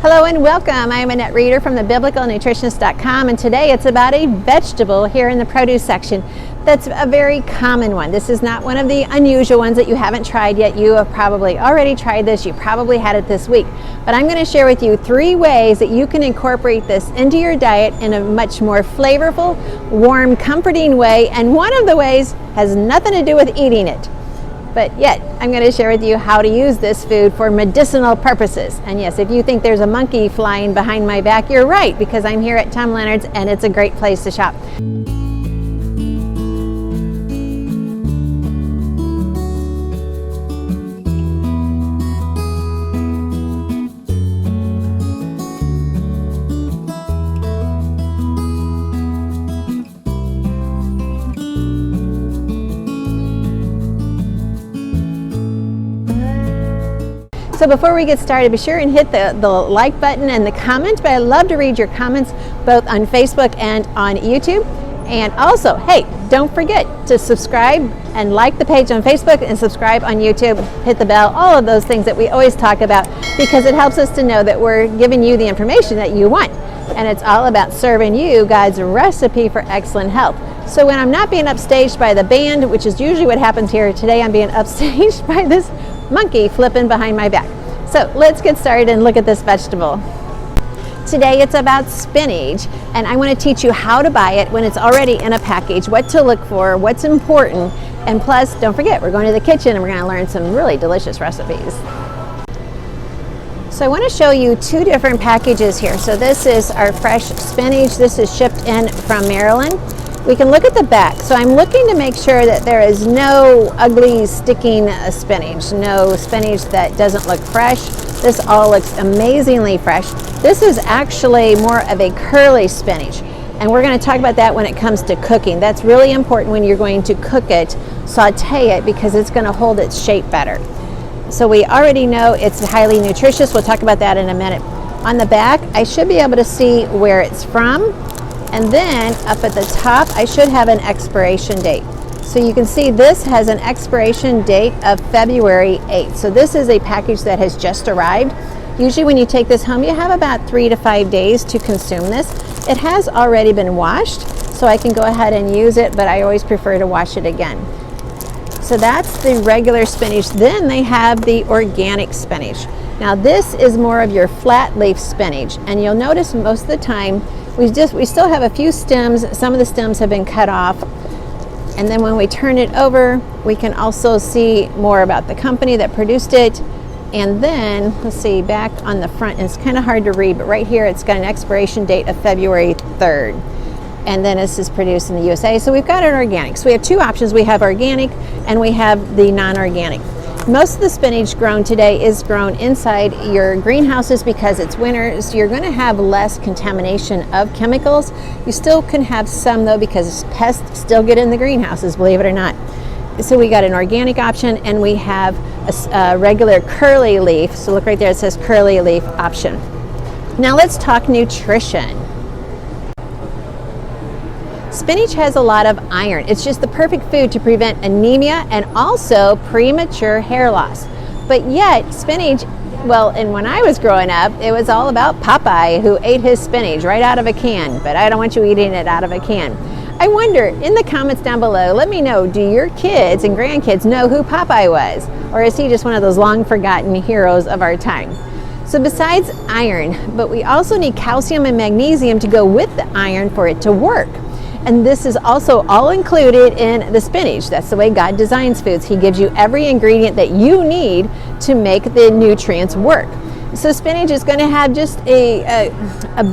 Hello and welcome. I am Annette Reeder from thebiblicalnutritionist.com, and today it's about a vegetable here in the produce section that's a very common one. This is not one of the unusual ones that you haven't tried yet. You have probably already tried this. You probably had it this week. But I'm going to share with you 3 ways that you can incorporate this into your diet in a much more flavorful, warm, comforting way. And one of the ways has nothing to do with eating it. But yet, I'm going to share with you how to use this food for medicinal purposes. And yes, if you think there's a monkey flying behind my back, you're right, because I'm here at Tom Leonard's and it's a great place to shop. So before we get started, be sure and hit the like button and the comment, but I love to read your comments both on Facebook and on YouTube. And also, hey, don't forget to subscribe and like the page on Facebook and subscribe on YouTube, hit the bell, all of those things that we always talk about, because it helps us to know that we're giving you the information that you want. And it's all about serving you God's recipe for excellent health. So when I'm not being upstaged by the band, which is usually what happens here, today I'm being upstaged by this monkey flipping behind my back. So let's get started and look at this vegetable. Today it's about spinach, and I want to teach you how to buy it when it's already in a package, what to look for, what's important, and plus, don't forget, we're going to the kitchen and we're going to learn some really delicious recipes. So I want to show you 2 different packages here. So this is our fresh spinach. This is shipped in from Maryland. We can look at the back. So I'm looking to make sure that there is no ugly sticking spinach, no spinach that doesn't look fresh. This all looks amazingly fresh. This is actually more of a curly spinach, and we're going to talk about that when it comes to cooking. That's really important when you're going to cook it, saute it, because it's going to hold its shape better. So we already know it's highly nutritious. We'll talk about that in a minute. On the back, I should be able to see where it's from. And then up at the top, I should have an expiration date. So you can see this has an expiration date of February 8th. So this is a package that has just arrived. Usually when you take this home, you have about 3 to 5 days to consume this. It has already been washed, so I can go ahead and use it, but I always prefer to wash it again. So that's the regular spinach. Then they have the organic spinach. Now this is more of your flat leaf spinach, and you'll notice most of the time we still have a few stems. Some of the stems have been cut off, and then when we turn it over, we can also see more about the company that produced it. And then let's see, back on the front, it's kind of hard to read, but right here it's got an expiration date of February 3rd. And then this is produced in the USA. So we've got an organic. So we have 2 options. We have organic and we have the non-organic. Most of the spinach grown today is grown inside your greenhouses because it's winter, so you're going to have less contamination of chemicals. You still can have some though, because pests still get in the greenhouses, believe it or not. So we got an organic option, and we have a regular curly leaf. So look right there, it says curly leaf option. Now let's talk nutrition. Spinach has a lot of iron. It's just the perfect food to prevent anemia and also premature hair loss. But yet, spinach, well, and when I was growing up, it was all about Popeye, who ate his spinach right out of a can, but I don't want you eating it out of a can. I wonder, in the comments down below, let me know, do your kids and grandkids know who Popeye was? Or is he just one of those long forgotten heroes of our time? So besides iron, but we also need calcium and magnesium to go with the iron for it to work. And this is also all included in the spinach. That's the way God designs foods. He gives you every ingredient that you need to make the nutrients work. So spinach is going to have just a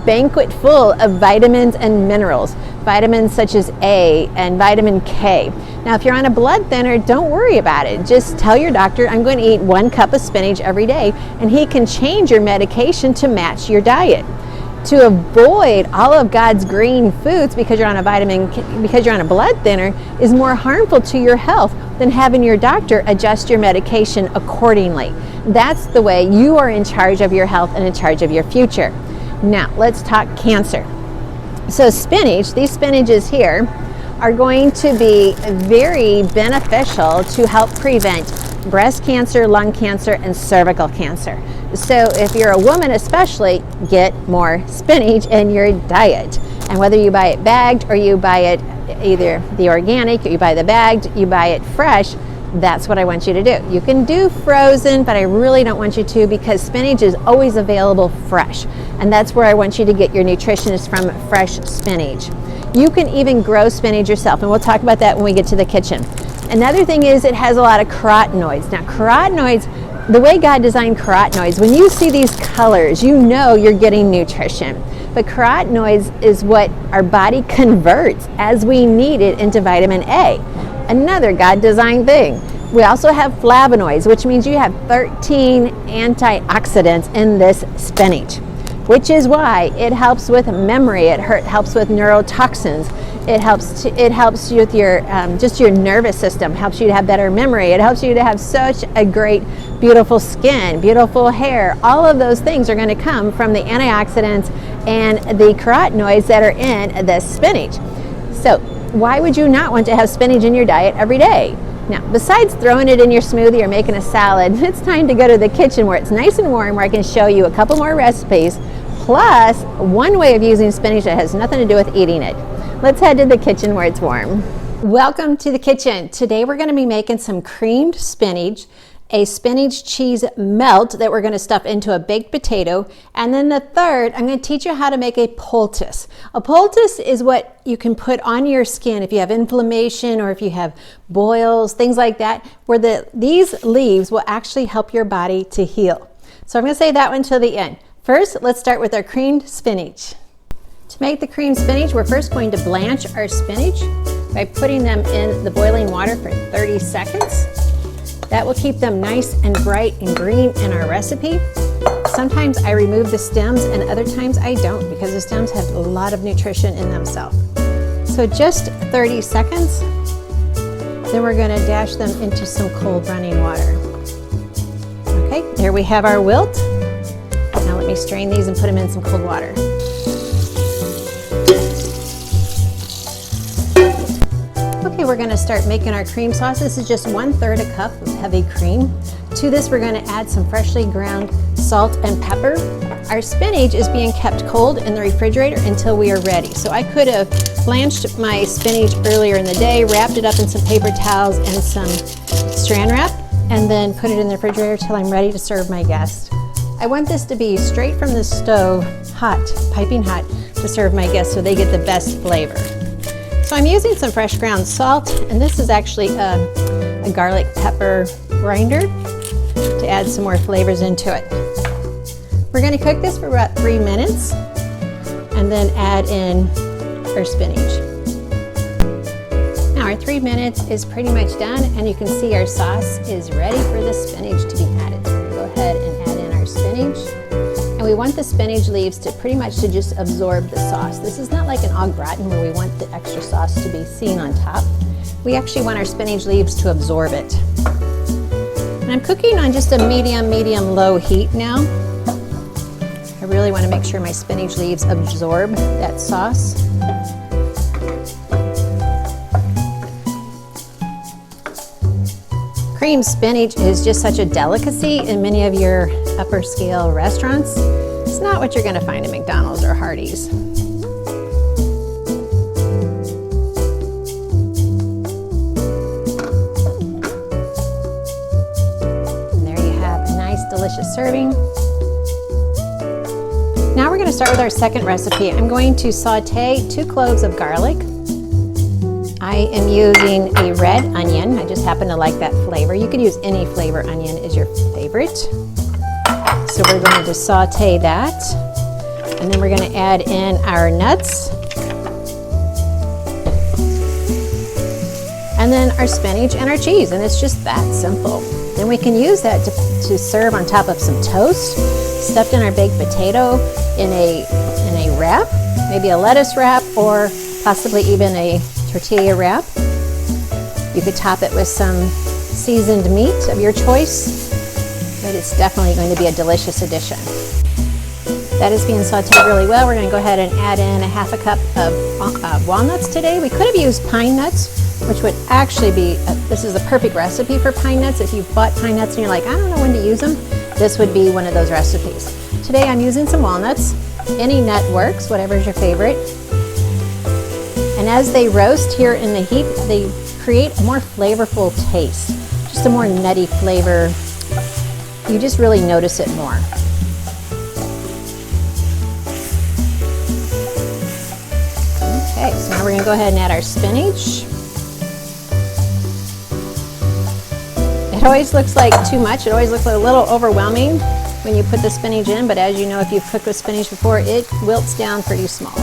banquet full of vitamins and minerals. Vitamins such as A and vitamin K. Now, if you're on a blood thinner, don't worry about it. Just tell your doctor, I'm going to eat 1 cup of spinach every day, and he can change your medication to match your diet. To avoid all of God's green foods because you're on a blood thinner is more harmful to your health than having your doctor adjust your medication accordingly. That's the way you are in charge of your health and in charge of your future. Now, let's talk cancer. So spinach, these spinaches here, are going to be very beneficial to help prevent breast cancer, lung cancer, and cervical cancer. So if you're a woman especially, get more spinach in your diet. And whether you buy it bagged or you buy it either the organic, or you buy the bagged, you buy it fresh, that's what I want you to do. You can do frozen, but I really don't want you to, because spinach is always available fresh. And that's where I want you to get your nutrition, is from fresh spinach. You can even grow spinach yourself, and we'll talk about that when we get to the kitchen. Another thing is it has a lot of carotenoids. Now carotenoids, the way God designed carotenoids, when you see these colors, you know you're getting nutrition. But carotenoids is what our body converts as we need it into vitamin A. Another God designed thing. We also have flavonoids, which means you have 13 antioxidants in this spinach, which is why it helps with memory. It helps with neurotoxins. It helps you with your just your nervous system. Helps you to have better memory. It helps you to have such a great, beautiful skin, beautiful hair. All of those things are going to come from the antioxidants and the carotenoids that are in the spinach. So why would you not want to have spinach in your diet every day? Now, besides throwing it in your smoothie or making a salad, it's time to go to the kitchen where it's nice and warm, where I can show you a couple more recipes, plus one way of using spinach that has nothing to do with eating it. Let's head to the kitchen where it's warm. Welcome to the kitchen. Today we're going to be making some creamed spinach, a spinach cheese melt that we're going to stuff into a baked potato, and then the third, I'm going to teach you how to make a poultice. A poultice is what you can put on your skin if you have inflammation or if you have boils, things like that, where these leaves will actually help your body to heal. So I'm going to say that one till the end. First, let's start with our creamed spinach. To make the creamed spinach, we're first going to blanch our spinach by putting them in the boiling water for 30 seconds. That will keep them nice and bright and green in our recipe. Sometimes I remove the stems and other times I don't, because the stems have a lot of nutrition in themselves. So just 30 seconds, then we're going to dash them into some cold running water. Okay, there we have our wilt. Now let me strain these and put them in some cold water. Okay, we're going to start making our cream sauce. This is just 1/3 a cup of heavy cream. To this, we're going to add some freshly ground salt and pepper. Our spinach is being kept cold in the refrigerator until we are ready. So I could have blanched my spinach earlier in the day, wrapped it up in some paper towels and some Saran wrap, and then put it in the refrigerator till I'm ready to serve my guests. I want this to be straight from the stove, hot, piping hot, to serve my guests so they get the best flavor. So I'm using some fresh ground salt, and this is actually a garlic pepper grinder to add some more flavors into it. We're going to cook this for about 3 minutes and then add in our spinach. Now our 3 minutes is pretty much done, and you can see our sauce is ready for the spinach to be added. So we're going to go ahead and add in our spinach. And we want the spinach leaves to pretty much to just absorb the sauce. This is not like an au gratin where we want the extra sauce to be seen on top. We actually want our spinach leaves to absorb it. And I'm cooking on just a medium-low heat now. I really want to make sure my spinach leaves absorb that sauce. Creamed spinach is just such a delicacy in many of your upper scale restaurants. It's not what you're going to find at McDonald's or Hardee's. And there you have a nice, delicious serving. Now we're going to start with our second recipe. I'm going to saute 2 cloves of garlic. I am using a red onion. I just happen to like that flavor. You could use any flavor onion is your favorite. So we're going to saute that. And then we're going to add in our nuts. And then our spinach and our cheese. And it's just that simple. Then we can use that to serve on top of some toast, stuffed in our baked potato in a wrap, maybe a lettuce wrap or possibly even a tortilla wrap. You could top it with some seasoned meat of your choice, but it's definitely going to be a delicious addition. That is being sauteed really well. We're going to go ahead and add in a 1/2 cup of walnuts today. We could have used pine nuts, which would actually be, this is a perfect recipe for pine nuts. If you've bought pine nuts and you're like, I don't know when to use them, this would be one of those recipes. Today I'm using some walnuts. Any nut works, whatever is your favorite. And as they roast here in the heat, they create a more flavorful taste, just a more nutty flavor. You just really notice it more. Okay, so now we're going to go ahead and add our spinach. It always looks like too much. It always looks a little overwhelming when you put the spinach in, but as you know, if you've cooked with spinach before, it wilts down pretty small.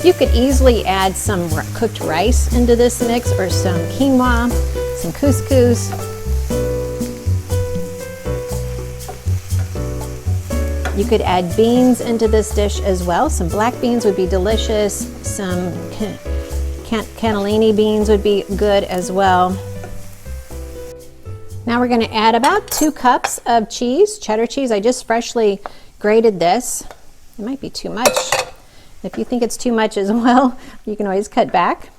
You could easily add some cooked rice into this mix, or some quinoa, some couscous. You could add beans into this dish as well. Some black beans would be delicious. Some cannellini beans would be good as well. Now we're going to add about 2 cups of cheese, cheddar cheese. I just freshly grated this. It might be too much. If you think it's too much as well, you can always cut back.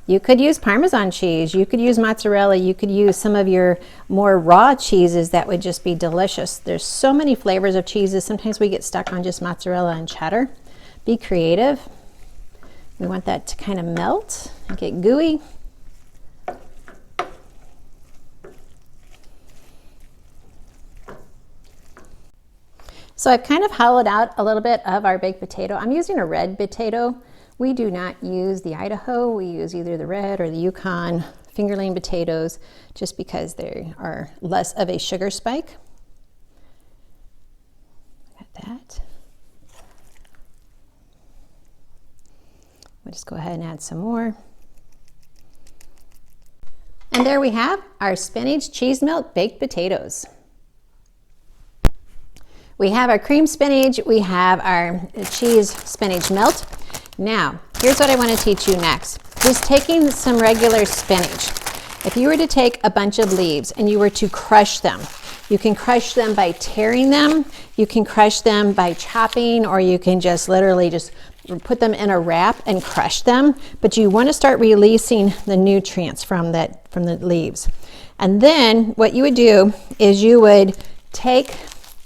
You could use Parmesan cheese, you could use mozzarella, you could use some of your more raw cheeses. That would just be delicious. There's so many flavors of cheeses. Sometimes we get stuck on just mozzarella and cheddar. Be creative. We want that to kind of melt and get gooey. So I've kind of hollowed out a little bit of our baked potato. I'm using a red potato. We do not use the Idaho. We use either the red or the Yukon fingerling potatoes, just because they are less of a sugar spike. Got that. We'll just go ahead and add some more. And there we have our spinach cheese melt baked potatoes. We have our cream spinach, we have our cheese spinach melt. Now, here's what I want to teach you next. Just taking some regular spinach. If you were to take a bunch of leaves and you were to crush them, you can crush them by tearing them, you can crush them by chopping, or you can just literally just put them in a wrap and crush them. But you want to start releasing the nutrients from the leaves. And then what you would do is you would take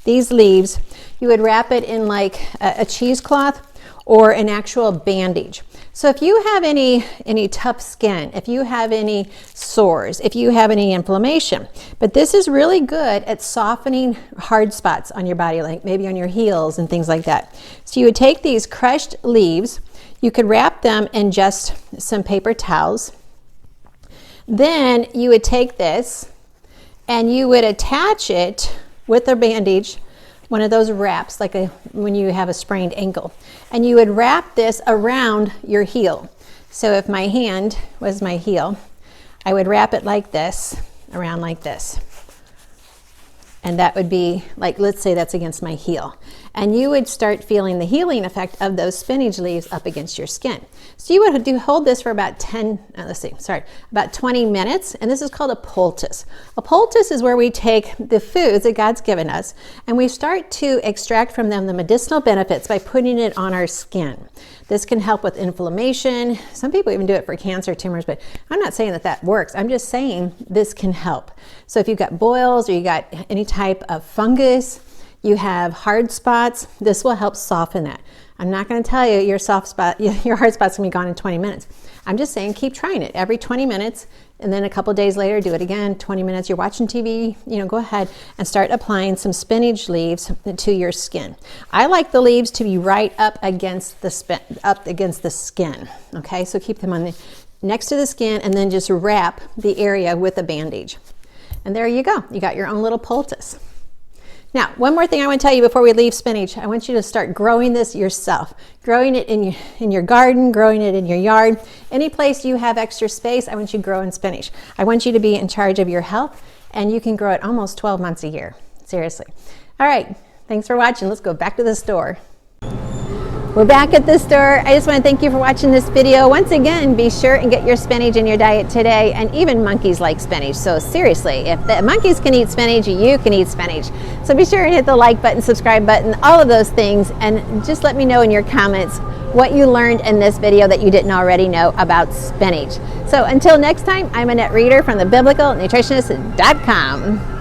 these leaves, you would wrap it in like a cheesecloth or an actual bandage. So if you have any tough skin, if you have any sores, if you have any inflammation, but this is really good at softening hard spots on your body, like maybe on your heels and things like that. So you would take these crushed leaves, you could wrap them in just some paper towels. Then you would take this and you would attach it with a bandage, one of those wraps, like when you have a sprained ankle, and you would wrap this around your heel. So if my hand was my heel, I would wrap it like this, around like this. And that would be like, let's say that's against my heel. And you would start feeling the healing effect of those spinach leaves up against your skin. So you would hold this for about about 20 minutes, and this is called a poultice. A poultice is where we take the foods that God's given us and we start to extract from them the medicinal benefits by putting it on our skin. This can help with inflammation. Some people even do it for cancer tumors, but I'm not saying that that works. I'm just saying this can help. So if you've got boils or you got any type of fungus, you have hard spots, this will help soften that. I'm not going to tell you your soft spot, your hard spot's going to be gone in 20 minutes. I'm just saying keep trying it every 20 minutes, and then a couple days later do it again. 20 minutes, you're watching TV, go ahead and start applying some spinach leaves to your skin. I like the leaves to be right up against the skin. Okay, so keep them next to the skin, and then just wrap the area with a bandage. And there you go. You got your own little poultice. Now, one more thing I want to tell you before we leave spinach. I want you to start growing this yourself. Growing it in your garden, growing it in your yard. Any place you have extra space, I want you growing spinach. I want you to be in charge of your health, and you can grow it almost 12 months a year. Seriously. All right, thanks for watching. Let's go back to the store. We're back at the store. I just want to thank you for watching this video. Once again, be sure and get your spinach in your diet today, and even monkeys like spinach. So seriously, if the monkeys can eat spinach, you can eat spinach. So be sure and hit the like button, subscribe button, all of those things, and just let me know in your comments what you learned in this video that you didn't already know about spinach. So until next time, I'm Annette Reeder from thebiblicalnutritionist.com.